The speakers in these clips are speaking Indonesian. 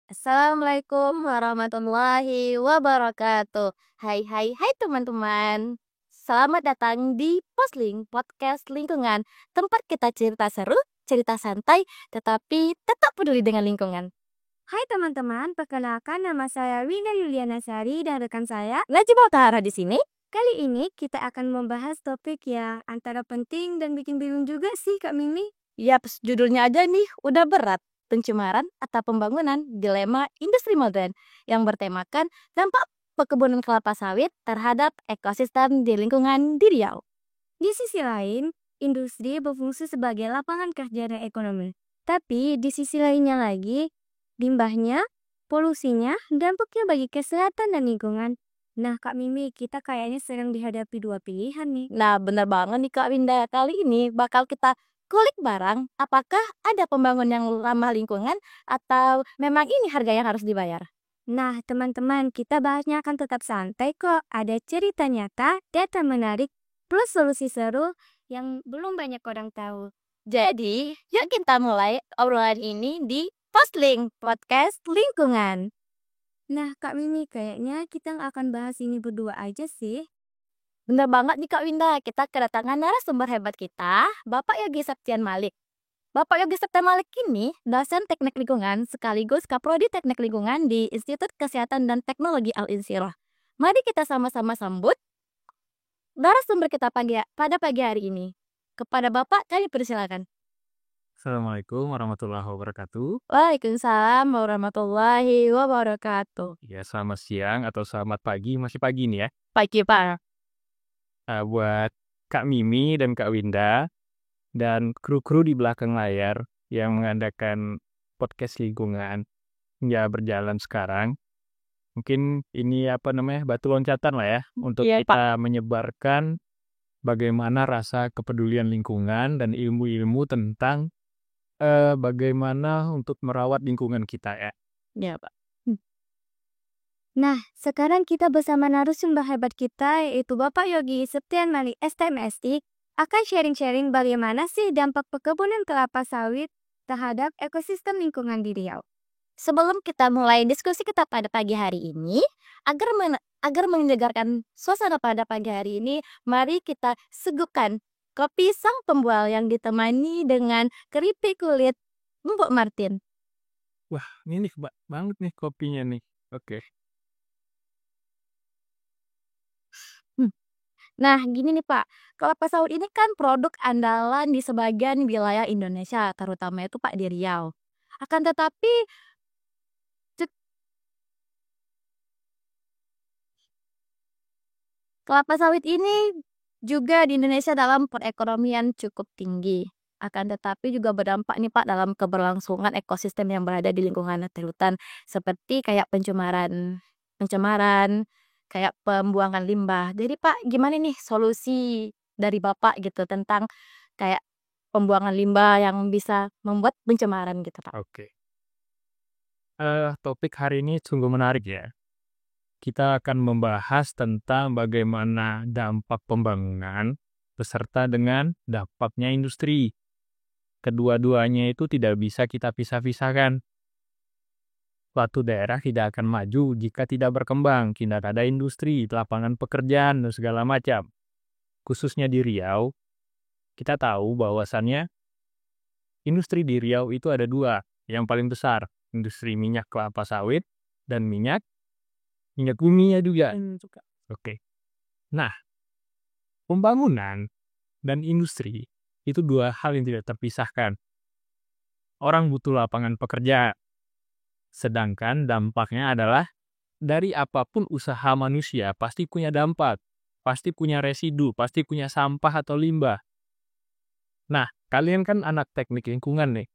Assalamualaikum warahmatullahi wabarakatuh. Hai teman-teman. Selamat datang di Posling Podcast Lingkungan, tempat kita cerita seru, cerita santai, tetapi tetap peduli dengan lingkungan. Hai teman-teman, perkenalkan nama saya Wina Yuliana Sari dan rekan saya. Najibah Tahara di sini. Kali ini kita akan membahas topik yang antara penting dan bikin bingung juga sih Kak Mimi. Yaps, judulnya aja nih udah berat. Pencemaran atau pembangunan dilema industri modern yang bertemakan dampak perkebunan kelapa sawit terhadap ekosistem di lingkungan di Riau. Di sisi lain, industri berfungsi sebagai lapangan kerja dan ekonomi. Tapi di sisi lainnya lagi, limbahnya, polusinya, dampaknya bagi kesehatan dan lingkungan. Nah Kak Mimi, kita kayaknya sering dihadapi dua pilihan nih. Nah, bener banget nih Kak Winda. Kali ini bakal kita kulik barang apakah ada pembangunan yang ramah lingkungan atau memang ini harga yang harus dibayar. Nah, teman-teman, kita bahasnya akan tetap santai kok. Ada cerita nyata, data menarik, plus solusi seru yang belum banyak orang tahu. Jadi, yuk kita mulai obrolan ini di Posling Podcast Lingkungan. Nah, Kak Mimi, kayaknya kita nggak akan bahas ini berdua aja sih. Bener banget nih Kak Winda, kita kedatangan narasumber hebat kita, Bapak Yogi Septian Malik. Bapak Yogi Septian Malik ini dosen teknik lingkungan sekaligus kaprodi teknik lingkungan di Institut Kesehatan dan Teknologi Al-Insyirah. Mari kita sama-sama sambut narasumber kita pada pagi hari ini. Kepada Bapak, kami persilakan. Assalamualaikum warahmatullahi wabarakatuh. Waalaikumsalam warahmatullahi wabarakatuh. Ya, selamat siang atau selamat pagi, masih pagi nih ya. Pagi Pak. Buat Kak Mimi dan Kak Winda dan kru-kru di belakang layar yang mengadakan podcast lingkungan hingga berjalan sekarang. Mungkin ini batu loncatan lah ya untuk Iya, kita menyebarkan bagaimana rasa kepedulian lingkungan dan ilmu-ilmu tentang bagaimana untuk merawat lingkungan kita ya. Iya Pak. Nah, sekarang kita bersama narasumber hebat kita, yaitu Bapak Yogi Septian Malik STMSI, akan sharing-sharing bagaimana sih dampak perkebunan kelapa sawit terhadap ekosistem lingkungan di Riau. Sebelum kita mulai diskusi kita pada pagi hari ini, agar menyegarkan suasana pada pagi hari ini, mari kita segukan kopi sang pembual yang ditemani dengan keripik kulit Mbok Martin. Wah, ini nih banget nih kopinya nih. Oke. Nah, gini nih Pak, kelapa sawit ini kan produk andalan di sebagian wilayah Indonesia, terutama itu Pak di Riau. Akan tetapi, kelapa sawit ini juga di Indonesia dalam perekonomian cukup tinggi. Akan tetapi juga berdampak nih Pak dalam keberlangsungan ekosistem yang berada di lingkungan hutan, seperti kayak pencemaran, kayak pembuangan limbah. Jadi Pak, gimana nih solusi dari Bapak gitu tentang kayak pembuangan limbah yang bisa membuat pencemaran gitu Pak? Oke. Topik hari ini sungguh menarik ya. Kita akan membahas tentang bagaimana dampak pembangunan beserta dengan dampaknya industri. Kedua-duanya itu tidak bisa kita pisah-pisahkan. Suatu daerah tidak akan maju jika tidak berkembang, tidak ada industri, lapangan pekerjaan, dan segala macam. Khususnya di Riau, kita tahu bahwasannya industri di Riau itu ada dua. Yang paling besar, industri minyak kelapa sawit dan minyak buminya juga. Oke. Nah, pembangunan dan industri itu dua hal yang tidak terpisahkan. Orang butuh lapangan pekerjaan. Sedangkan dampaknya adalah dari apapun usaha manusia pasti punya dampak. Pasti punya residu, pasti punya sampah atau limbah. Nah, kalian kan anak teknik lingkungan nih.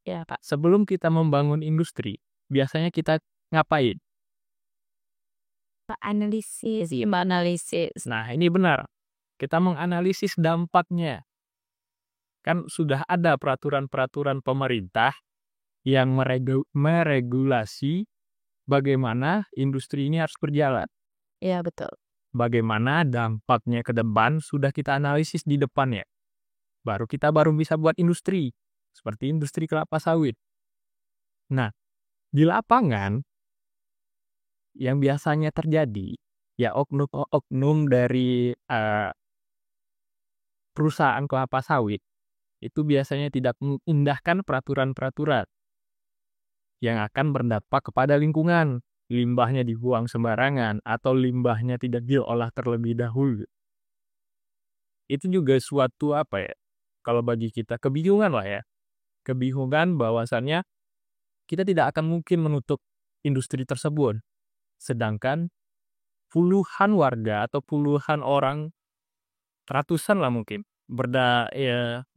Ya Pak. Sebelum kita membangun industri, biasanya kita ngapain? Analisis. Nah, ini benar. Kita menganalisis dampaknya. Kan sudah ada peraturan-peraturan pemerintah yang meregulasi bagaimana industri ini harus berjalan. Iya betul. Bagaimana dampaknya ke depan sudah kita analisis di depannya. Baru bisa buat industri, seperti industri kelapa sawit. Nah, Di lapangan, yang biasanya terjadi, ya oknum dari perusahaan kelapa sawit, itu biasanya tidak mengindahkan peraturan-peraturan yang akan berdampak kepada lingkungan. Limbahnya dibuang sembarangan, atau limbahnya tidak diolah terlebih dahulu. Itu juga suatu kalau bagi kita kebingungan lah ya. Kebingungan bahwasannya kita tidak akan mungkin menutup industri tersebut. Sedangkan puluhan warga atau puluhan orang, ratusan lah mungkin,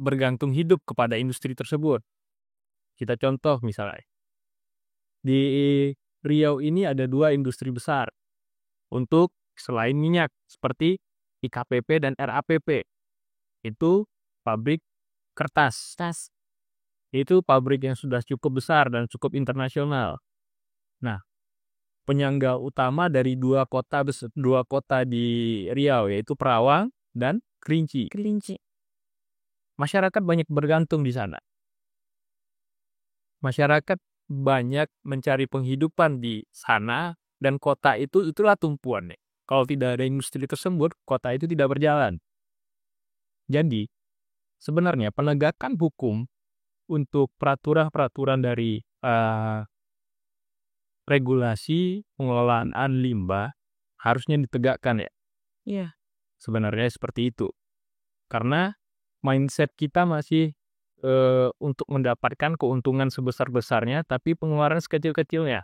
bergantung hidup kepada industri tersebut. Kita contoh misalnya, di Riau ini ada 2 industri besar untuk selain minyak, seperti IKPP dan RAPP. Itu pabrik kertas. Itu pabrik yang sudah cukup besar dan cukup internasional. Nah, penyangga utama dari 2 kota di Riau, yaitu Perawang dan Kerinci. Masyarakat banyak bergantung di sana. Masyarakat banyak mencari penghidupan di sana, dan kota itulah tumpuannya. Kalau tidak ada industri tersebut, kota itu tidak berjalan. Jadi, sebenarnya penegakan hukum untuk peraturan-peraturan dari regulasi pengelolaan limbah harusnya ditegakkan ya. Iya. Sebenarnya seperti itu. Karena mindset kita masih untuk mendapatkan keuntungan sebesar-besarnya, tapi pengeluaran sekecil-kecilnya.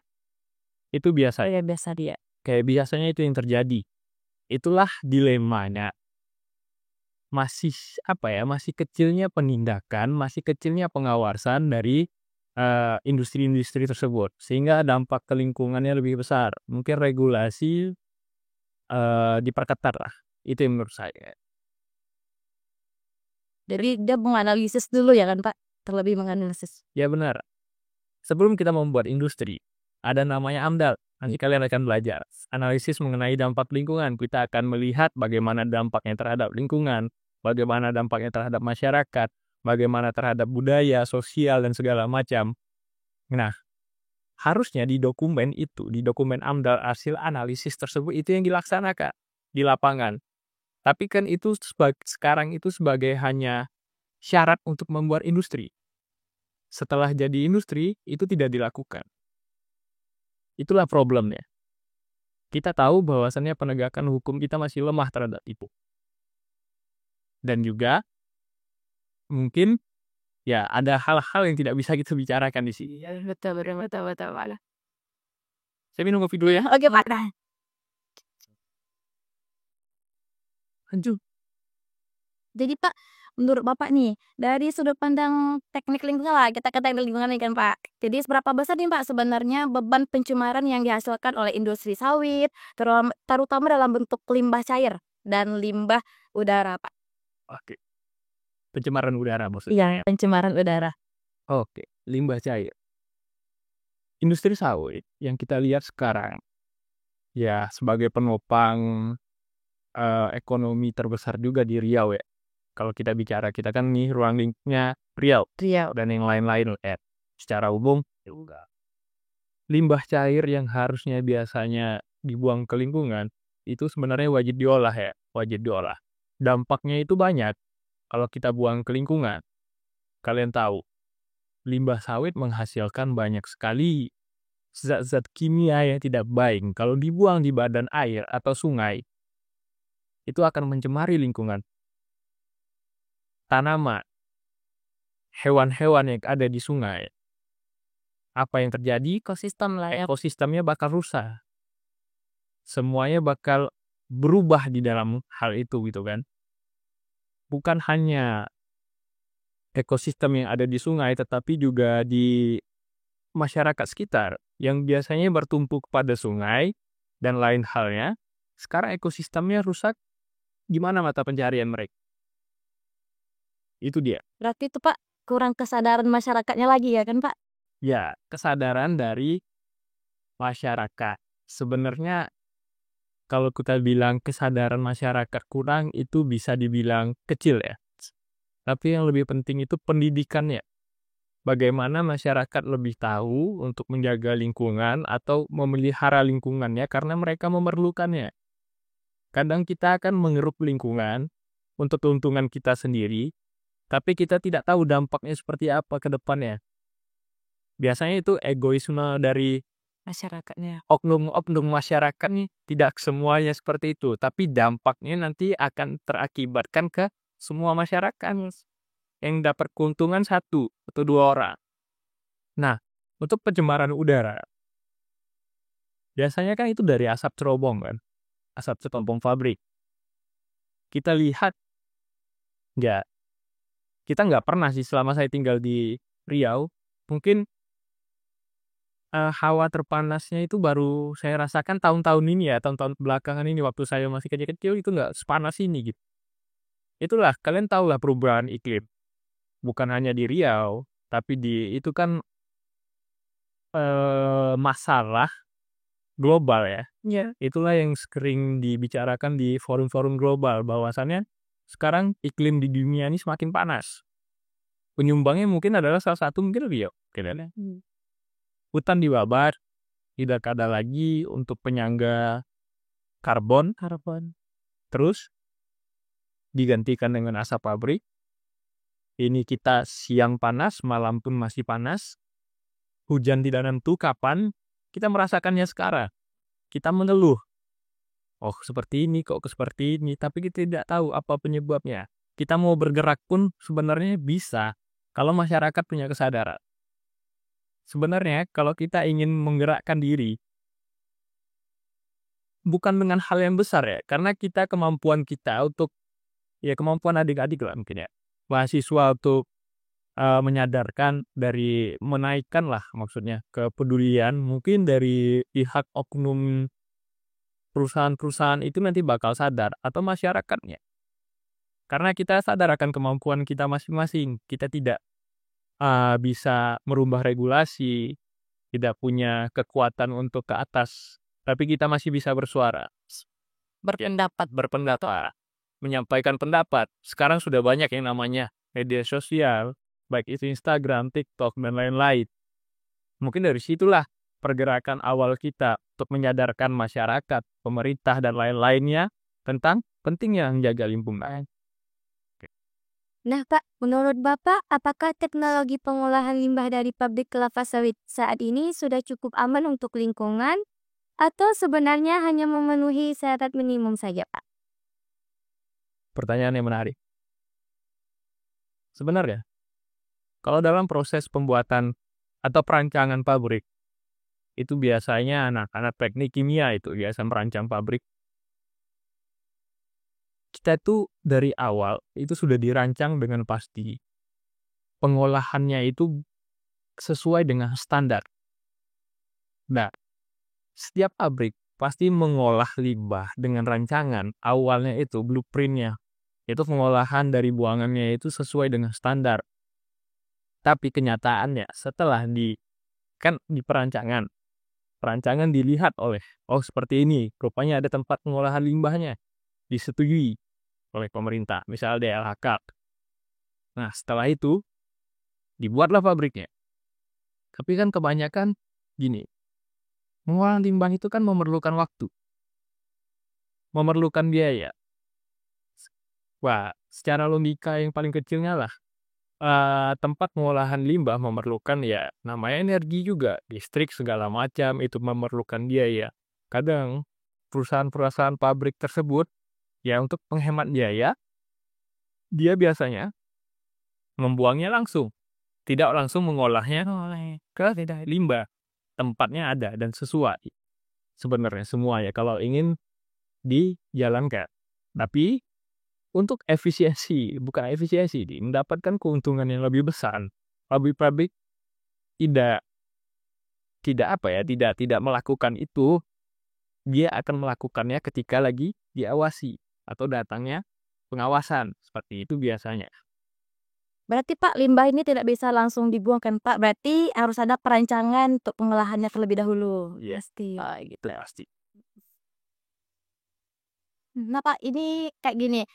Itu biasa. Kayak biasa dia. Kayak biasanya itu yang terjadi. Itulah dilemanya. Masih masih kecilnya penindakan, masih kecilnya pengawasan dari industri-industri tersebut, sehingga dampak ke lingkungannya lebih besar. Mungkin regulasi diperketat lah. Itu yang menurut saya. Jadi dia menganalisis dulu ya kan Pak? Terlebih menganalisis. Ya benar. Sebelum kita membuat industri, ada namanya AMDAL. Nanti kalian akan belajar. Analisis mengenai dampak lingkungan. Kita akan melihat bagaimana dampaknya terhadap lingkungan, bagaimana dampaknya terhadap masyarakat, bagaimana terhadap budaya, sosial, dan segala macam. Nah, harusnya di dokumen AMDAL, hasil analisis tersebut itu yang dilaksanakan di lapangan. Tapi kan itu sekarang itu sebagai hanya syarat untuk membuat industri. Setelah jadi industri, itu tidak dilakukan. Itulah problemnya. Kita tahu bahwasannya penegakan hukum kita masih lemah terhadap itu. Dan juga mungkin ya ada hal-hal yang tidak bisa kita bicarakan di sini. Betul. Saya minum kopi dulu ya. Oke Pak. Lanjut. Jadi Pak, menurut Bapak nih, dari sudut pandang teknik lingkungan lah, kita ke teknik lingkungan nih kan Pak. Jadi seberapa besar nih Pak sebenarnya beban pencemaran yang dihasilkan oleh industri sawit, terutama dalam bentuk limbah cair dan limbah udara Pak? Oke. Pencemaran udara maksudnya. Iya, pencemaran udara. Oke, limbah cair. Industri sawit yang kita lihat sekarang, ya sebagai penopang ekonomi terbesar juga di Riau ya. Kalau kita bicara, kita kan nih ruang lingkupnya Riau dan yang lain-lain ya. Secara umum juga. Limbah cair yang harusnya biasanya dibuang ke lingkungan, itu sebenarnya wajib diolah ya, wajib diolah. Dampaknya itu banyak kalau kita buang ke lingkungan. Kalian tahu, limbah sawit menghasilkan banyak sekali zat-zat kimia yang tidak baik. Kalau dibuang di badan air atau sungai, itu akan mencemari lingkungan. Tanaman, hewan-hewan yang ada di sungai, apa yang terjadi? Ekosistem lah ya. Ekosistemnya bakal rusak. Semuanya bakal berubah di dalam hal itu gitu kan. Bukan hanya ekosistem yang ada di sungai, tetapi juga di masyarakat sekitar yang biasanya bertumpu pada sungai dan lain halnya. Sekarang ekosistemnya rusak, gimana mata pencarian mereka? Itu dia. Berarti itu Pak, kurang kesadaran masyarakatnya lagi ya kan Pak? Ya, kesadaran dari masyarakat. Sebenarnya kalau kita bilang kesadaran masyarakat kurang, itu bisa dibilang kecil ya. Tapi yang lebih penting itu pendidikannya. bagaimana masyarakat lebih tahu untuk menjaga lingkungan atau memelihara lingkungannya karena mereka memerlukannya. Kadang kita akan mengeruk lingkungan untuk keuntungan kita sendiri, tapi kita tidak tahu dampaknya seperti apa ke depannya. Biasanya itu egoisme dari Masyarakatnya. oknum-oknum masyarakat nih, tidak semuanya seperti itu, tapi dampaknya nanti akan terakibatkan ke semua masyarakat yang dapat keuntungan 1 atau 2 orang. Nah, untuk pencemaran udara, biasanya kan itu dari asap cerobong kan, asap cerobong pabrik. Kita lihat nggak, kita nggak pernah sih selama saya tinggal di Riau, mungkin hawa terpanasnya itu baru saya rasakan tahun-tahun ini ya, tahun-tahun belakangan ini waktu saya masih kecil-kecil itu nggak sepanas ini gitu. Itulah, kalian tahulah perubahan iklim. Bukan hanya di Riau, tapi itu kan masalah global ya. Iya. Itulah yang sering dibicarakan di forum-forum global, bahwasannya sekarang iklim di dunia ini semakin panas. Penyumbangnya mungkin adalah salah satu mungkin Riau. Kira-kira. Hutan dibabat, tidak ada lagi untuk penyangga karbon, terus digantikan dengan asap pabrik. Ini kita siang panas, malam pun masih panas. Hujan tidak nentu kapan, kita merasakannya sekarang. Kita mengeluh. Oh, seperti ini kok seperti ini, tapi kita tidak tahu apa penyebabnya. Kita mau bergerak pun sebenarnya bisa kalau masyarakat punya kesadaran. Sebenarnya kalau kita ingin menggerakkan diri, bukan dengan hal yang besar ya, karena kemampuan kita untuk, ya kemampuan adik-adik lah mungkin ya, mahasiswa untuk menyadarkan dari menaikkan lah maksudnya kepedulian mungkin dari pihak oknum perusahaan-perusahaan itu nanti bakal sadar atau masyarakatnya. Karena kita sadar akan kemampuan kita masing-masing, kita tidak bisa merubah regulasi, tidak punya kekuatan untuk ke atas, tapi kita masih bisa bersuara, berpendapat, menyampaikan pendapat. Sekarang sudah banyak yang namanya media sosial, baik itu Instagram, TikTok, dan lain-lain. Mungkin dari situlah pergerakan awal kita untuk menyadarkan masyarakat, pemerintah, dan lain-lainnya tentang pentingnya menjaga lingkungan. Nah Pak, menurut Bapak, apakah teknologi pengolahan limbah dari pabrik kelapa sawit saat ini sudah cukup aman untuk lingkungan? Atau sebenarnya hanya memenuhi syarat minimum saja Pak? Pertanyaan yang menarik. Sebenarnya, kalau dalam proses pembuatan atau perancangan pabrik, itu biasanya anak-anak teknik kimia itu biasa merancang pabrik. Kita tuh dari awal itu sudah dirancang dengan pasti. Pengolahannya itu sesuai dengan standar. Nah, setiap pabrik pasti mengolah limbah dengan rancangan awalnya itu blueprintnya. Itu pengolahan dari buangannya itu sesuai dengan standar. Tapi kenyataannya setelah di perancangan dilihat oleh, oh seperti ini, rupanya ada tempat pengolahan limbahnya, disetujui oleh pemerintah, misal DLHK. Nah, setelah itu, dibuatlah pabriknya. Tapi kan kebanyakan gini, pengolahan limbah itu kan memerlukan waktu, memerlukan biaya. Wah, secara logika yang paling kecilnya lah, tempat pengolahan limbah memerlukan ya namanya energi juga, listrik segala macam itu memerlukan biaya. Kadang perusahaan-perusahaan pabrik tersebut ya untuk penghemat biaya, dia biasanya membuangnya langsung, tidak langsung mengolahnya ke limbah. Tempatnya ada dan sesuai sebenarnya semua ya kalau ingin dijalankan. Tapi untuk mendapatkan keuntungan yang lebih besar, pabrik-pabrik tidak melakukan itu. Dia akan melakukannya ketika lagi diawasi atau datangnya pengawasan, seperti itu biasanya. Berarti Pak, limbah ini tidak bisa langsung dibuang kan Pak? Berarti harus ada perancangan untuk pengolahannya terlebih dahulu. Iya. Pasti. Gitu pasti. Nah Pak, ini kayak gini.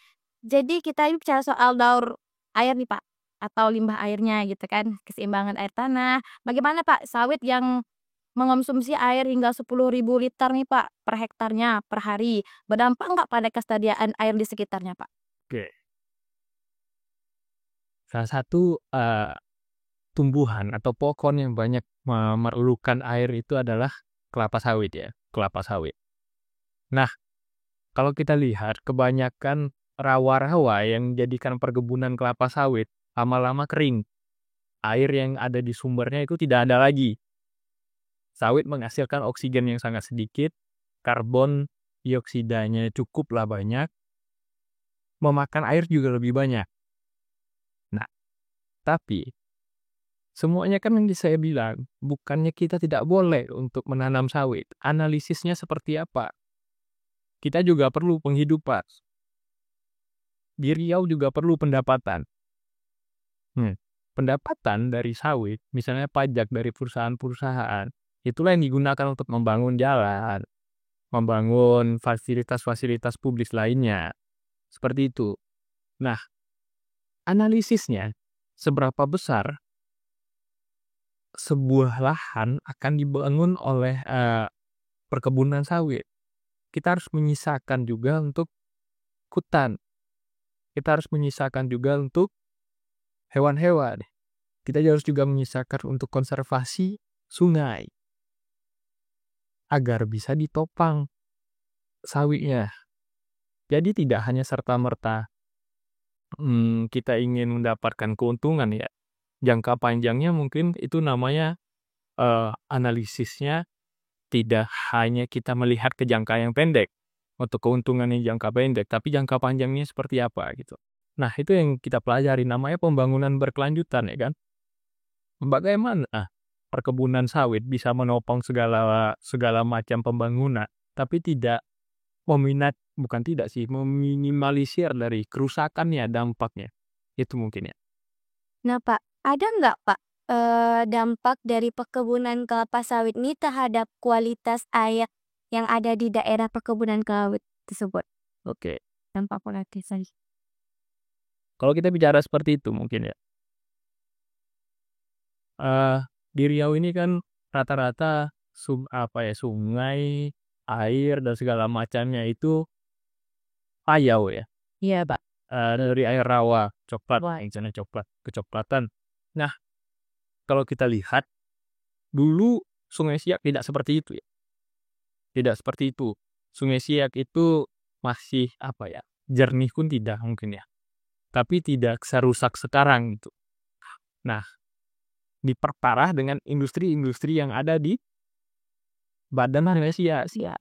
Jadi kita ini bicara soal daur air nih Pak. atau limbah airnya gitu kan, keseimbangan air tanah. Bagaimana Pak sawit yang mengonsumsi air hingga 10.000 liter nih Pak per hektarnya per hari, berdampak nggak pada kesediaan air di sekitarnya Pak? Oke. Salah satu tumbuhan atau pohon yang banyak memerlukan air itu adalah kelapa sawit ya, kelapa sawit. Nah, kalau kita lihat kebanyakan rawa-rawa yang dijadikan perkebunan kelapa sawit lama-lama kering. Air yang ada di sumbernya itu tidak ada lagi. Sawit menghasilkan oksigen yang sangat sedikit, karbon dioksidanya cukuplah banyak, memakan air juga lebih banyak. Nah, tapi semuanya kan yang saya bilang, bukannya kita tidak boleh untuk menanam sawit. Analisisnya seperti apa? Kita juga perlu penghidupan. Di Riau juga perlu pendapatan. Pendapatan dari sawit, misalnya pajak dari perusahaan-perusahaan, itulah yang digunakan untuk membangun jalan, membangun fasilitas-fasilitas publik lainnya. Seperti itu. Nah, analisisnya, seberapa besar sebuah lahan akan dibangun oleh perkebunan sawit. Kita harus menyisakan juga untuk hutan. Kita harus menyisakan juga untuk hewan-hewan. Kita harus juga menyisakan untuk konservasi sungai. Agar bisa ditopang sawitnya. Jadi tidak hanya serta-merta kita ingin mendapatkan keuntungan ya. Jangka panjangnya mungkin itu namanya analisisnya tidak hanya kita melihat ke jangka yang pendek untuk keuntungan yang jangka pendek, tapi jangka panjangnya seperti apa gitu. Nah, itu yang kita pelajari namanya pembangunan berkelanjutan ya kan. Bagaimana perkebunan sawit bisa menopang segala macam pembangunan, tapi tidak meminimalisir dari kerusakannya, dampaknya. Itu mungkin ya. Nah Pak, ada nggak Pak dampak dari perkebunan kelapa sawit ini terhadap kualitas air yang ada di daerah perkebunan kelapa tersebut? Oke. Dampak kualitas air. Kalau kita bicara seperti itu mungkin ya. Di Riau ini kan rata-rata sungai, air dan segala macamnya itu payau ya. Iya Pak. Dari air rawa, coklat, misalnya coklat, kecoklatan. Nah, kalau kita lihat, dulu Sungai Siak tidak seperti itu ya. Tidak seperti itu. Sungai Siak itu masih jernih pun tidak mungkin ya. Tapi tidak serusak sekarang gitu. Nah, diperparah dengan industri-industri yang ada di badan Sungai Siak.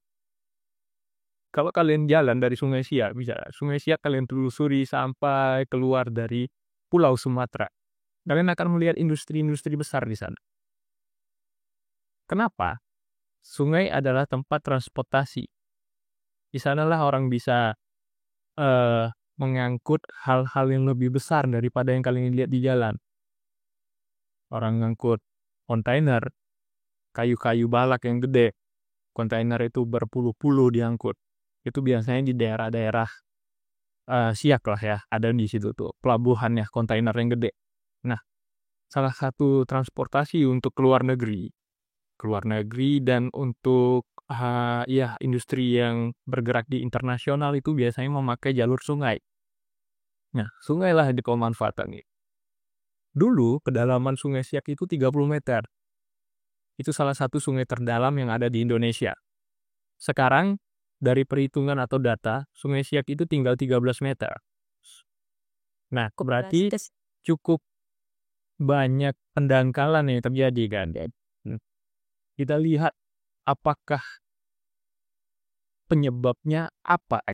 Kalau kalian jalan dari Sungai Siak, Sungai Siak kalian telusuri sampai keluar dari Pulau Sumatera, kalian akan melihat industri-industri besar di sana. Kenapa? Sungai adalah tempat transportasi. Di sanalah orang bisa mengangkut hal-hal yang lebih besar daripada yang kalian lihat di jalan. Orang ngangkut kontainer, kayu-kayu balak yang gede. Kontainer itu berpuluh-puluh diangkut. Itu biasanya di daerah-daerah Siak lah ya. Ada di situ tuh pelabuhannya, kontainer yang gede. Nah, salah satu transportasi untuk keluar negeri dan untuk industri yang bergerak di internasional itu biasanya memakai jalur sungai. Nah, sungai lah yang dimanfaatkan. Dulu kedalaman Sungai Siak itu 30 meter. Itu salah satu sungai terdalam yang ada di Indonesia. Sekarang dari perhitungan atau data, Sungai Siak itu tinggal 13 meter. Nah, berarti cukup banyak pendangkalan yang terjadi kan. Kita lihat apakah penyebabnya apa.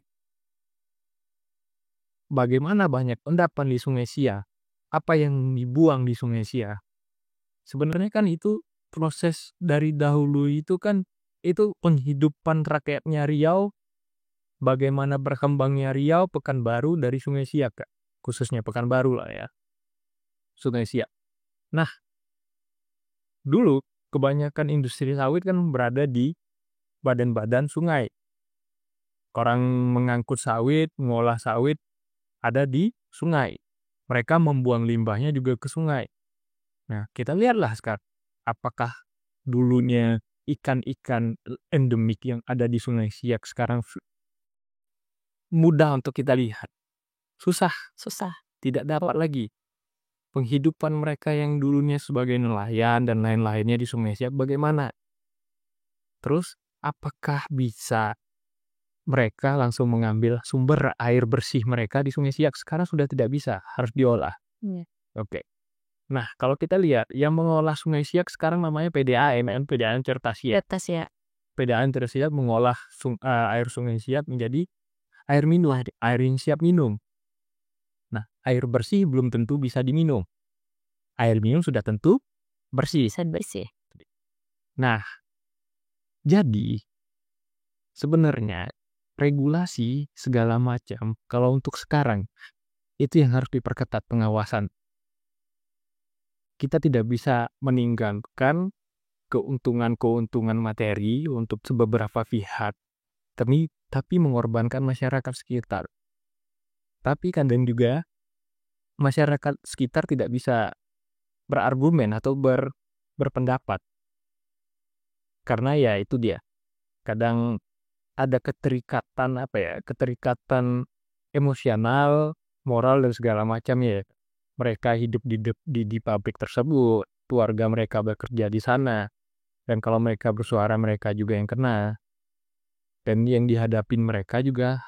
Bagaimana banyak endapan di Sungai Siak? Apa yang dibuang di Sungai Siak? Sebenarnya kan itu proses dari dahulu itu kan itu penghidupan rakyatnya Riau, bagaimana berkembangnya Riau, Pekanbaru dari Sungai Siak, khususnya Pekanbaru lah ya, Sungai Siak. Nah, dulu kebanyakan industri sawit kan berada di badan-badan sungai. Orang mengangkut sawit, mengolah sawit ada di sungai. Mereka membuang limbahnya juga ke sungai. Nah, kita lihatlah sekarang apakah dulunya ikan-ikan endemik yang ada di Sungai Siak sekarang mudah untuk kita lihat. Susah, tidak dapat lagi. Penghidupan mereka yang dulunya sebagai nelayan dan lain-lainnya di Sungai Siak bagaimana? Terus, apakah bisa mereka langsung mengambil sumber air bersih mereka di Sungai Siak? Sekarang sudah tidak bisa, harus diolah. Iya. Oke. Nah, kalau kita lihat, yang mengolah Sungai Siak sekarang namanya PDAM, PDAM Tirtasiak. Atas ya. PDAM Tirtasiak mengolah air Sungai Siak menjadi air minum, air yang siap minum. Nah, air bersih belum tentu bisa diminum. Air minum sudah tentu bersih. Bisa bersih. Nah, jadi sebenarnya regulasi segala macam kalau untuk sekarang itu yang harus diperketat pengawasan. Kita tidak bisa meninggalkan keuntungan-keuntungan materi untuk beberapa pihak, tapi mengorbankan masyarakat sekitar. Tapi kadang juga masyarakat sekitar tidak bisa berargumen atau berpendapat. Karena ya itu dia. Kadang ada keterikatan emosional, moral dan segala macam ya. Mereka hidup di pabrik tersebut, keluarga mereka bekerja di sana. Dan kalau mereka bersuara, mereka juga yang kena. Dan yang dihadapin mereka juga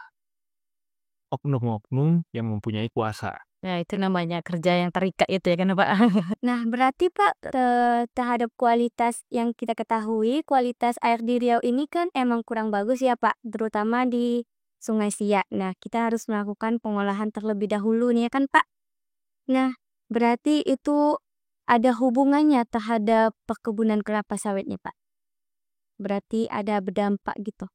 oknum-oknum yang mempunyai kuasa. Ya, itu namanya kerja yang terikat itu ya kan Pak. Nah, berarti Pak, terhadap kualitas yang kita ketahui, kualitas air di Riau ini kan emang kurang bagus ya Pak, terutama di Sungai Siak. Nah, kita harus melakukan pengolahan terlebih dahulu nih ya kan Pak. Nah, berarti itu ada hubungannya terhadap perkebunan kelapa sawit nih Pak. Berarti ada berdampak gitu.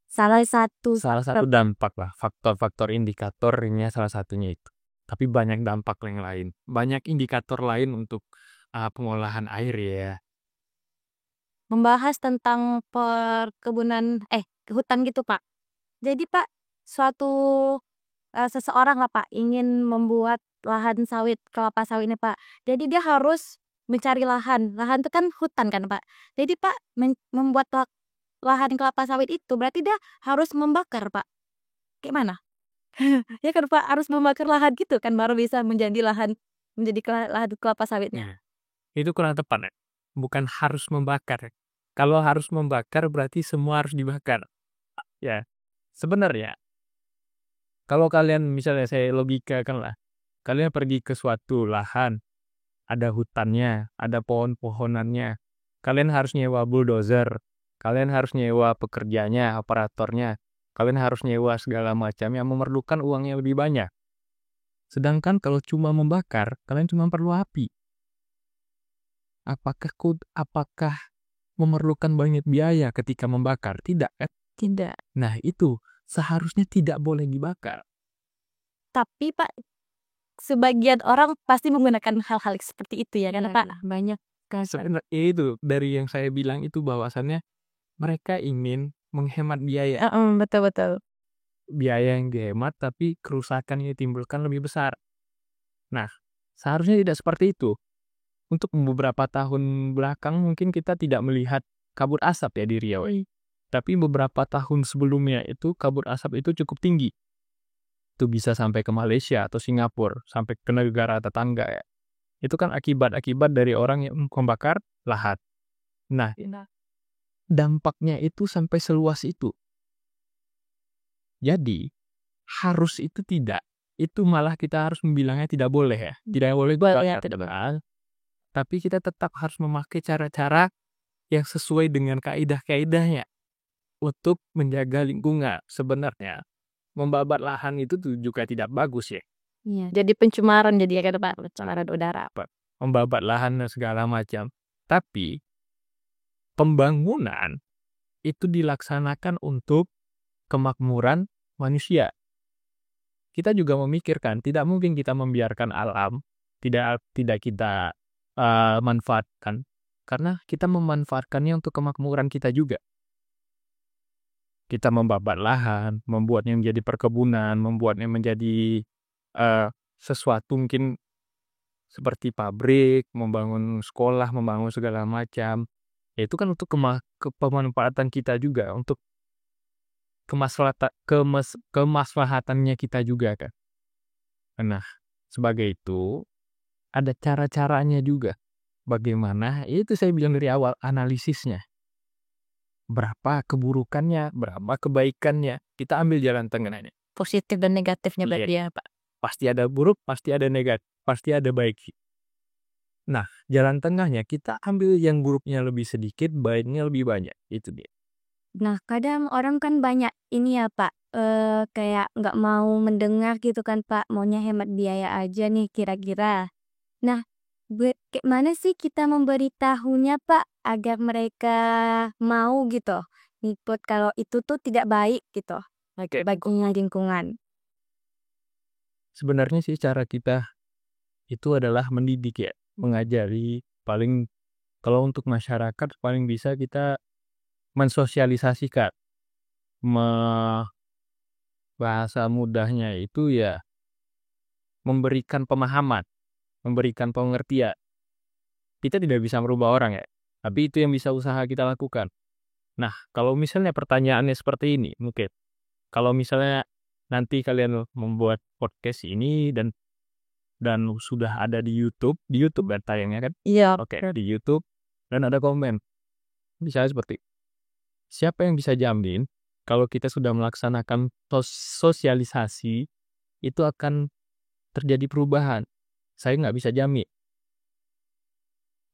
Salah satu dampak lah, faktor-faktor indikatornya salah satunya itu. Tapi banyak dampak yang lain, banyak indikator lain untuk pengolahan air ya. Membahas tentang perkebunan hutan gitu Pak. Jadi Pak, suatu seseorang lah Pak ingin membuat lahan sawit, kelapa sawit ini Pak. Jadi dia harus mencari lahan. Lahan itu kan hutan kan Pak. Jadi Pak membuat lahan kelapa sawit itu berarti dia harus membakar Pak. Kayak mana? Ya kan Pak, harus membakar lahan gitu kan baru bisa menjadi lahan lahan kelapa sawitnya. Itu kurang tepat ya. Bukan harus membakar. Kalau harus membakar berarti semua harus dibakar. Ya, sebenarnya kalau kalian misalnya saya logikakan lah, kalian pergi ke suatu lahan, ada hutannya, ada pohon-pohonannya, kalian harus nyewa bulldozer, kalian harus nyewa pekerjanya, operatornya, kalian harus nyewa segala macam yang memerlukan uang yang lebih banyak. Sedangkan kalau cuma membakar, kalian cuma perlu api. Apakah memerlukan banyak biaya ketika membakar? Tidak kan? Tidak. Nah itu seharusnya tidak boleh dibakar. Tapi Pak, sebagian orang pasti menggunakan hal-hal seperti itu ya kan Pak. banyak Sebenarnya itu dari yang saya bilang itu bahwasannya mereka ingin menghemat biaya. Betul. Biaya yang dihemat tapi kerusakan yang ditimbulkan lebih besar. Nah, seharusnya tidak seperti itu. Untuk beberapa tahun belakang mungkin kita tidak melihat kabut asap ya di Riau. Tapi beberapa tahun sebelumnya itu kabut asap itu cukup tinggi. Itu bisa sampai ke Malaysia atau Singapura, sampai ke negara tetangga ya. Itu kan akibat dari orang yang membakar lahan. Nah, dampaknya itu sampai seluas itu. Jadi, harus itu tidak. Itu malah kita harus membilangnya tidak boleh ya. Tidak boleh dibakar. Tapi kita tetap harus memakai cara-cara yang sesuai dengan kaidah-kaidahnya untuk menjaga lingkungan. Sebenarnya, membabat lahan itu juga tidak bagus ya. Iya, jadi pencemaran jadi ya kan Pak, pencemaran udara. Membabat lahan dan segala macam. Tapi pembangunan itu dilaksanakan untuk kemakmuran manusia. Kita juga memikirkan, tidak mungkin kita membiarkan alam, tidak kita manfaatkan, karena kita memanfaatkannya untuk kemakmuran kita juga. Kita membabat lahan, membuatnya menjadi perkebunan, membuatnya menjadi sesuatu mungkin seperti pabrik, membangun sekolah, membangun segala macam. Ya itu kan untuk kemanfaatan kita juga, untuk kemaslahatannya kita juga kan. Nah, sebagai itu ada cara-caranya juga. Bagaimana? Itu saya bilang dari awal, analisisnya. Berapa keburukannya, berapa kebaikannya. Kita ambil jalan tengahnya. Positif dan negatifnya Iya. berarti ya, Pak. Pasti ada buruk, pasti ada negatif, pasti ada baik. Nah, jalan tengahnya kita ambil yang buruknya lebih sedikit, baiknya lebih banyak. Itu dia. Nah, kadang orang kan banyak ini ya Pak, kayak nggak mau mendengar gitu kan Pak, maunya hemat biaya aja nih kira-kira. Nah, kayak mana sih kita memberitahunya Pak, agar mereka mau gitu, ngikut kalau itu tuh tidak baik gitu, bagi lingkungan. Sebenarnya sih cara kita itu adalah mendidik ya, mengajari. Paling kalau untuk masyarakat paling bisa kita mensosialisasikan. Bahasa mudahnya itu ya memberikan pemahaman, memberikan pengertian. Kita tidak bisa merubah orang ya, tapi itu yang bisa usaha kita lakukan. Nah, kalau misalnya pertanyaannya seperti ini, mungkin kalau misalnya nanti kalian membuat podcast ini dan sudah ada di YouTube kan tayangnya kan? Iya. Oke, di YouTube dan ada komen. Misalnya seperti, siapa yang bisa jamin kalau kita sudah melaksanakan sosialisasi itu akan terjadi perubahan? Saya nggak bisa jamin.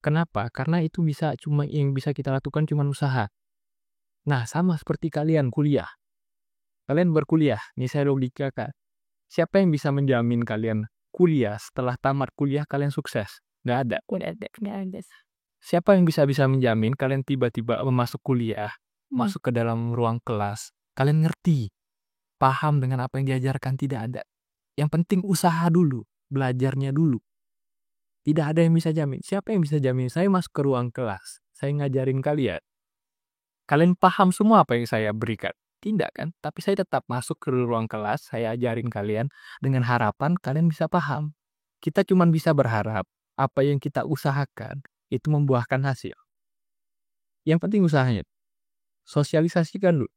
Kenapa? Karena itu yang bisa kita lakukan cuma usaha. Nah, sama seperti kalian kuliah. Kalian berkuliah, nih saya logika Kak. Siapa yang bisa menjamin kalian kuliah setelah tamat kuliah kalian sukses? Nggak ada. Nggak ada. Siapa yang bisa menjamin kalian tiba-tiba masuk kuliah, masuk ke dalam ruang kelas, kalian ngerti, paham dengan apa yang diajarkan? Tidak ada. Yang penting usaha dulu, belajarnya dulu. Tidak ada yang bisa jamin. Siapa yang bisa jamin saya masuk ke ruang kelas, saya ngajarin kalian, kalian paham semua apa yang saya berikan? Tidak kan? Tapi saya tetap masuk ke ruang kelas, saya ajarin kalian dengan harapan kalian bisa paham. Kita cuma bisa berharap apa yang kita usahakan itu membuahkan hasil. Yang penting usahanya. Sosialisasikan dulu.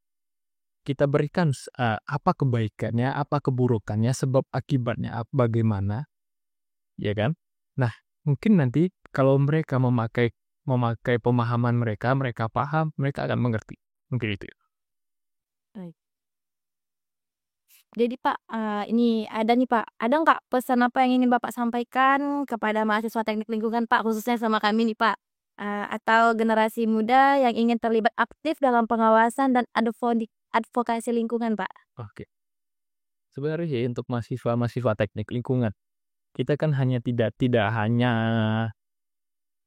Kita berikan apa kebaikannya, apa keburukannya, sebab akibatnya bagaimana. Ya kan? Nah, mungkin nanti kalau mereka memakai pemahaman mereka paham, mereka akan mengerti. Mungkin itu. Jadi Pak, ini ada nih Pak, ada nggak pesan apa yang ingin Bapak sampaikan kepada mahasiswa teknik lingkungan Pak, khususnya sama kami nih Pak? Atau generasi muda yang ingin terlibat aktif dalam pengawasan dan advokasi lingkungan Pak? Oke. Sebenarnya sih untuk mahasiswa teknik lingkungan, kita kan tidak hanya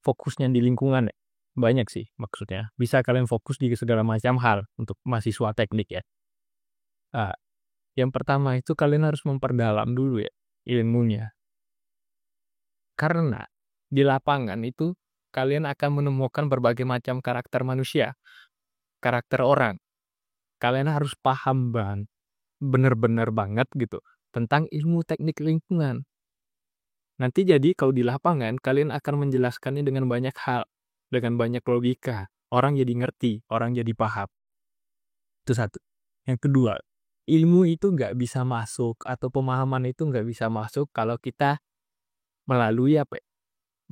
fokusnya di lingkungan ya. Banyak sih maksudnya. Bisa kalian fokus di segala macam hal untuk mahasiswa teknik ya. Yang pertama itu kalian harus memperdalam dulu ya ilmunya. Karena di lapangan itu kalian akan menemukan berbagai macam karakter manusia, karakter orang. Kalian harus paham bener-bener banget gitu tentang ilmu teknik lingkungan. Nanti jadi kalau di lapangan kalian akan menjelaskannya dengan banyak hal, dengan banyak logika. Orang jadi ngerti, orang jadi paham. Itu satu. Yang kedua, ilmu itu nggak bisa masuk atau pemahaman itu nggak bisa masuk kalau kita melalui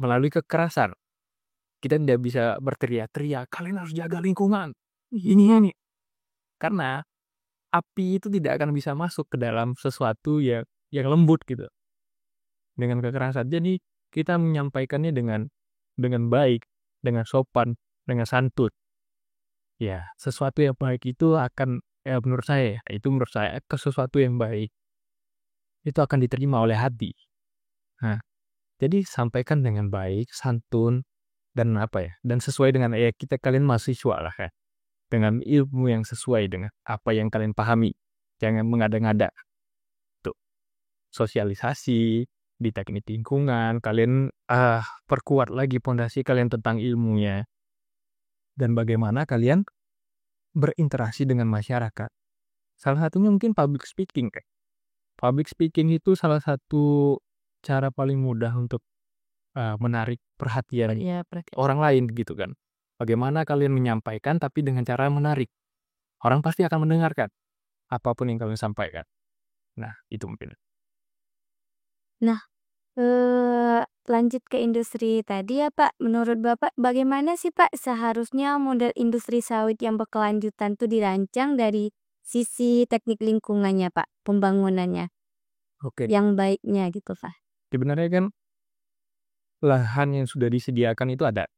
melalui kekerasan. Kita tidak bisa berteriak-teriak, kalian harus jaga lingkungan. Ini. Karena api itu tidak akan bisa masuk ke dalam sesuatu yang lembut gitu. Dengan kekerasan. Jadi kita menyampaikannya dengan baik, dengan sopan, dengan santun. Ya, sesuatu yang baik itu akan menurut saya ke sesuatu yang baik itu akan diterima oleh hati. Nah, jadi sampaikan dengan baik, santun dan dan sesuai dengan kalian mahasiswa lah kan. Dengan ilmu yang sesuai dengan apa yang kalian pahami. Jangan mengada-ngada. Tuh. Sosialisasi di teknik lingkungan, kalian perkuat lagi fondasi kalian tentang ilmunya. Dan bagaimana kalian berinteraksi dengan masyarakat. Salah satunya mungkin public speaking. Public speaking itu salah satu cara paling mudah untuk menarik perhatian Iya, berarti. orang lain gitu kan. Bagaimana kalian menyampaikan tapi dengan cara menarik. Orang pasti akan mendengarkan apapun yang kalian sampaikan. Nah, itu mungkin. Lanjut ke industri tadi ya Pak. Menurut Bapak bagaimana sih Pak seharusnya model industri sawit yang berkelanjutan tuh dirancang dari sisi teknik lingkungannya Pak, pembangunannya Oke. yang baiknya gitu Pak. Sebenarnya kan lahan yang sudah disediakan itu ada.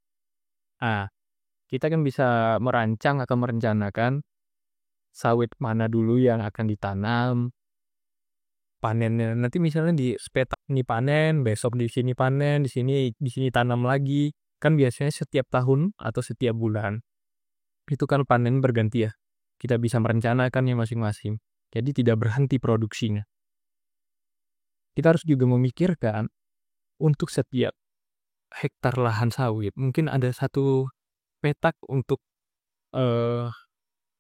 Kita kan bisa merancang atau merencanakan sawit mana dulu yang akan ditanam, panennya nanti misalnya di peta ini panen, besok di sini panen, di sini tanam lagi. Kan biasanya setiap tahun atau setiap bulan. Itu kan panen berganti ya. Kita bisa merencanakannya masing-masing. Jadi tidak berhenti produksinya. Kita harus juga memikirkan untuk setiap hektar lahan sawit mungkin ada satu petak untuk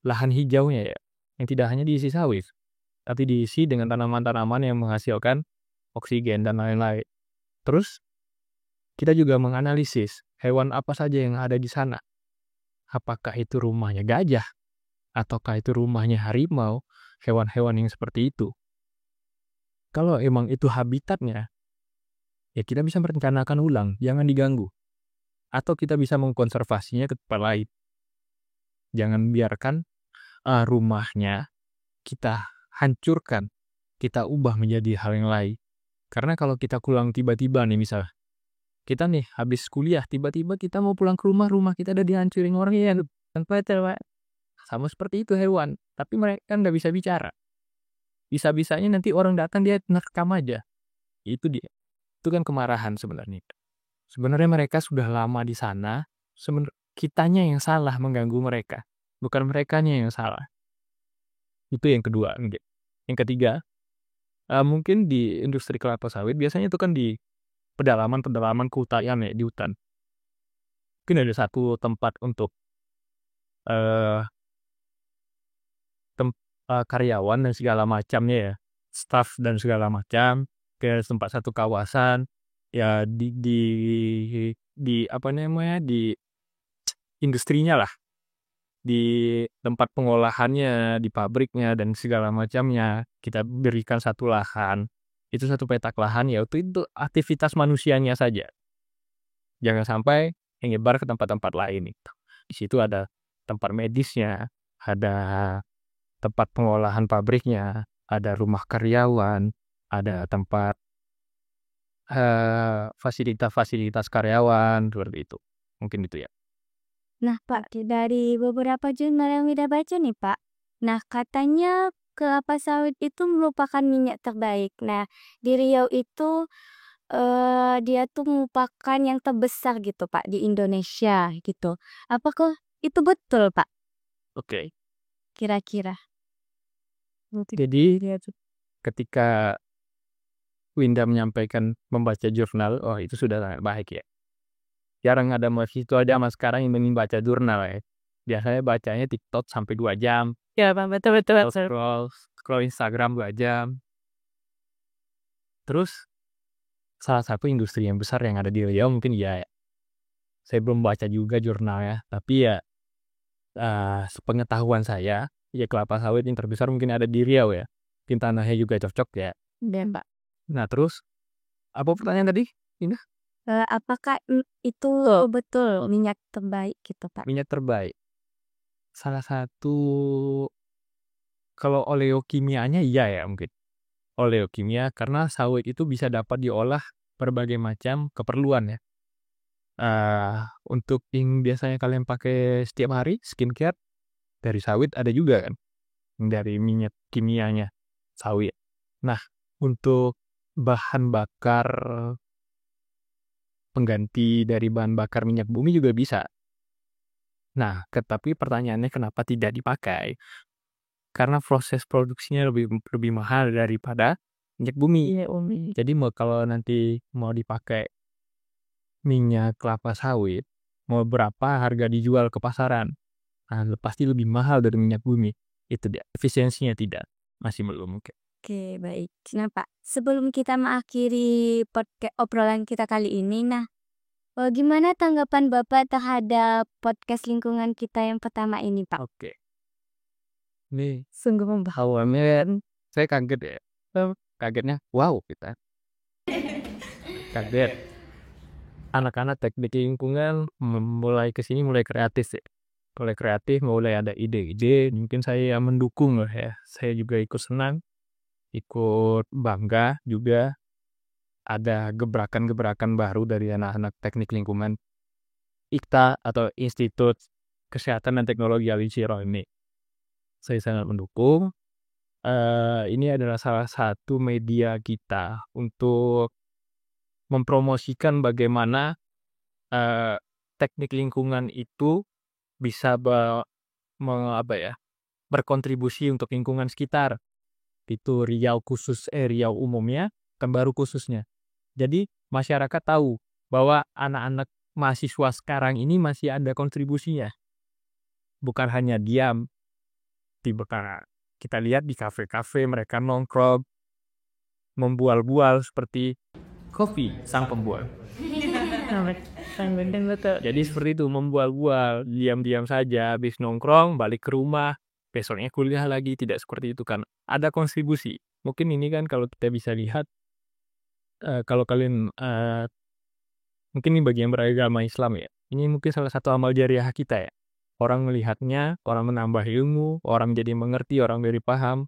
lahan hijaunya ya, yang tidak hanya diisi sawit, tapi diisi dengan tanaman-tanaman yang menghasilkan oksigen dan lain-lain. Terus kita juga menganalisis hewan apa saja yang ada di sana. Apakah itu rumahnya gajah, ataukah itu rumahnya harimau, hewan-hewan yang seperti itu. Kalau emang itu habitatnya, ya kita bisa merencanakan ulang, jangan diganggu. Atau kita bisa mengkonservasinya ke tempat lain. Jangan biarkan rumahnya kita hancurkan, kita ubah menjadi hal yang lain. Karena kalau kita pulang tiba-tiba nih misalnya, kita nih habis kuliah, tiba-tiba kita mau pulang ke rumah, rumah kita udah dihancurin orang ya. Tanpa Pak. Sama seperti itu hewan, tapi mereka nggak bisa bicara. Bisa-bisanya nanti orang datang dia nerekam aja. Itu dia. Itu kan kemarahan sebenarnya. Sebenarnya mereka sudah lama di sana, kitanya yang salah mengganggu mereka, bukan merekanya yang salah. Itu yang kedua. Yang ketiga, mungkin di industri kelapa sawit biasanya itu kan di pedalaman-pedalaman kehutan ya, di hutan. Mungkin ada satu tempat untuk karyawan dan segala macamnya ya, staff dan segala macam, ke tempat satu kawasan ya di apa namanya, di industrinya lah, di tempat pengolahannya, di pabriknya dan segala macamnya, kita berikan satu lahan. Itu satu petak lahan ya itu aktivitas manusianya saja. Jangan sampai menyebar ke tempat-tempat lain itu. Di situ ada tempat medisnya, ada tempat pengolahan pabriknya, ada rumah karyawan, ada tempat fasilitas-fasilitas karyawan, seperti itu. Mungkin itu ya. Nah Pak, dari beberapa jurnal yang Wida baca nih Pak, nah katanya kelapa sawit itu merupakan minyak terbaik. Nah di Riau itu dia tuh merupakan yang terbesar gitu Pak di Indonesia gitu. Apakah itu betul Pak Oke. kira-kira? Jadi ketika Winda menyampaikan membaca jurnal, oh itu sudah sangat baik ya. Jarang ada mahasiswa zaman sekarang yang membaca jurnal ya. Biasanya bacanya TikTok sampai 2 jam. Ya, Pak, betul. Scroll Instagram 2 jam. Terus salah satu industri yang besar yang ada di Riau mungkin ya. Saya belum baca juga jurnalnya, tapi ya sepengetahuan saya, ya kelapa sawit yang terbesar mungkin ada di Riau ya. Mungkin tanahnya juga cocok ya. Dan Pak. Nah terus, apa pertanyaan tadi? Indah? Apakah itu betul minyak terbaik gitu Pak? Minyak terbaik. Salah satu, kalau oleokimianya iya ya mungkin. Oleokimia karena sawit itu bisa dapat diolah berbagai macam keperluan ya. Untuk yang biasanya kalian pakai setiap hari, skincare, dari sawit ada juga kan. Dari minyak kimianya sawit. Nah, untuk bahan bakar pengganti dari bahan bakar minyak bumi juga bisa. Nah, tapi pertanyaannya kenapa tidak dipakai? Karena proses produksinya lebih mahal daripada minyak bumi. Iya, Umi. Jadi kalau nanti mau dipakai minyak kelapa sawit, mau berapa harga dijual ke pasaran? Nah, pasti lebih mahal dari minyak bumi. Itu dia. Efisiensinya tidak. Masih belum mungkin. Oke, baik. Nah, Pak, sebelum kita mengakhiri obrolan kita kali ini, gimana tanggapan Bapak terhadap podcast lingkungan kita yang pertama ini, Pak? Oke. Ini sungguh awalnya saya kaget ya. Kagetnya, wow kita. Kaget. Anak-anak teknik lingkungan mulai kesini mulai kreatif ya. Mulai kreatif, mulai ada ide-ide. Mungkin saya mendukung lah ya. Saya juga ikut senang, ikut bangga juga. Ada gebrakan-gebrakan baru dari anak-anak teknik lingkungan IKTA atau Institut Kesehatan dan Teknologi Alisiro ini. Saya sangat mendukung. Ini adalah salah satu media kita untuk mempromosikan bagaimana teknik lingkungan itu bisa berkontribusi untuk lingkungan sekitar. Itu Riau umumnya, Pekanbaru khususnya. Jadi masyarakat tahu bahwa anak-anak mahasiswa sekarang ini masih ada kontribusinya. Bukan hanya diam. Kita lihat di kafe-kafe mereka nongkrong, membual-bual seperti kopi sang pembual. Jadi seperti itu, membual-bual, diam-diam saja, habis nongkrong, balik ke rumah, besoknya kuliah lagi, tidak seperti itu kan. Ada kontribusi. Mungkin ini kan kalau kita bisa lihat, kalau kalian, mungkin ini bagi yang beragama Islam ya, ini mungkin salah satu amal jariah kita ya. Orang melihatnya, orang menambah ilmu, orang jadi mengerti, orang jadi paham,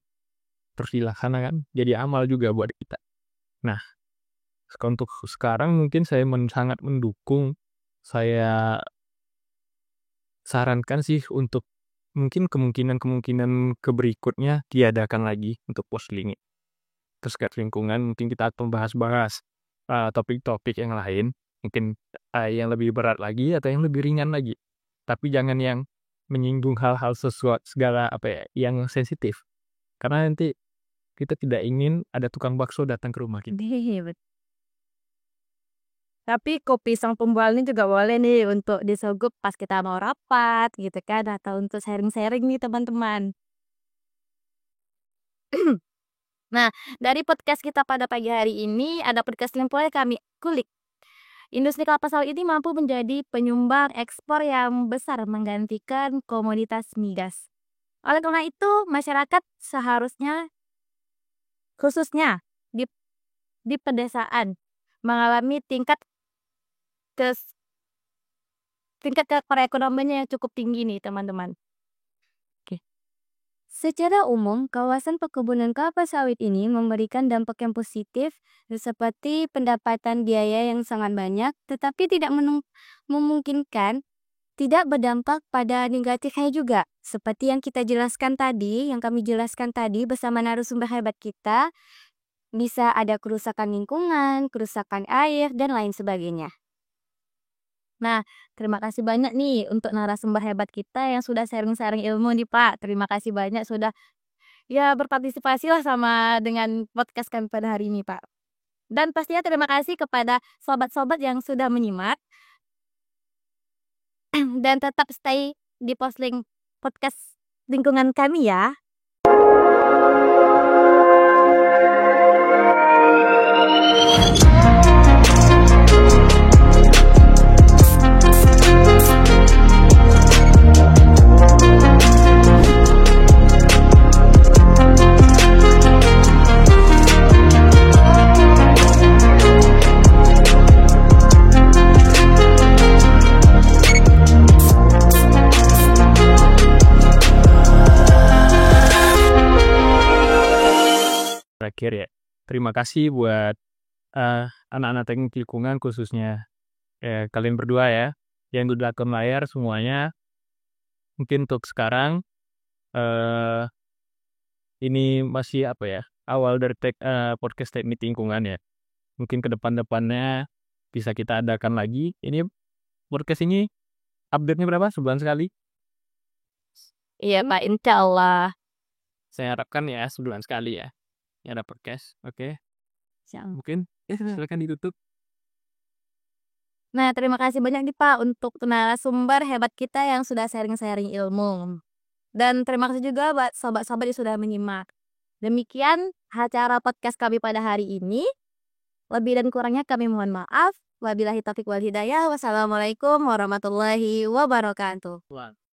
terus dilaksanakan, jadi amal juga buat kita. Nah, untuk sekarang mungkin saya sangat mendukung, saya sarankan sih untuk mungkin kemungkinan berikutnya diadakan lagi untuk posling. Terus ke lingkungan mungkin kita akan bahas topik-topik yang lain, mungkin yang lebih berat lagi atau yang lebih ringan lagi. Tapi jangan yang menyinggung hal-hal segala yang sensitif. Karena nanti kita tidak ingin ada tukang bakso datang ke rumah kita. Tapi kopi sang pembual ini juga boleh nih untuk disogok pas kita mau rapat gitu kan, atau untuk sharing-sharing nih teman-teman. Nah, dari podcast kita pada pagi hari ini, ada podcast yang boleh kami kulik. Industri kelapa sawit ini mampu menjadi penyumbang ekspor yang besar menggantikan komoditas migas. Oleh karena itu, masyarakat seharusnya, khususnya di pedesaan, mengalami tingkat perekonomiannya yang cukup tinggi nih teman-teman. Secara umum, kawasan perkebunan kelapa sawit ini memberikan dampak yang positif seperti pendapatan biaya yang sangat banyak, tetapi tidak memungkinkan tidak berdampak pada negatifnya juga. Seperti yang kami jelaskan tadi bersama narasumber hebat kita, bisa ada kerusakan lingkungan, kerusakan air, dan lain sebagainya. Nah, terima kasih banyak nih untuk narasumber hebat kita yang sudah sharing-sharing ilmu nih Pak. Terima kasih banyak sudah berpartisipasi lah sama dengan podcast kami pada hari ini Pak. Dan pastinya terima kasih kepada sobat-sobat yang sudah menyimak. Dan tetap stay di Posling Podcast lingkungan kami ya. Terakhir ya, terima kasih buat anak-anak teknik lingkungan khususnya kalian berdua ya, yang udah ke layar semuanya. Mungkin untuk sekarang ini masih awal dari podcast teknik lingkungan ya. Mungkin ke depannya bisa kita adakan lagi. Ini podcast ini update-nya berapa? Sebulan sekali? Iya Pak, insya Allah. Saya harapkan ya sebulan sekali ya. Ada podcast, oke. Mungkin silakan ditutup. Nah, terima kasih banyak nih Pak untuk narasumber hebat kita yang sudah sharing-sharing ilmu. Dan terima kasih juga buat sobat-sobat yang sudah menyimak. Demikian acara podcast kami pada hari ini. Lebih dan kurangnya kami mohon maaf. Wabillahi taufiq wal hidayah. Wassalamualaikum warahmatullahi wabarakatuh.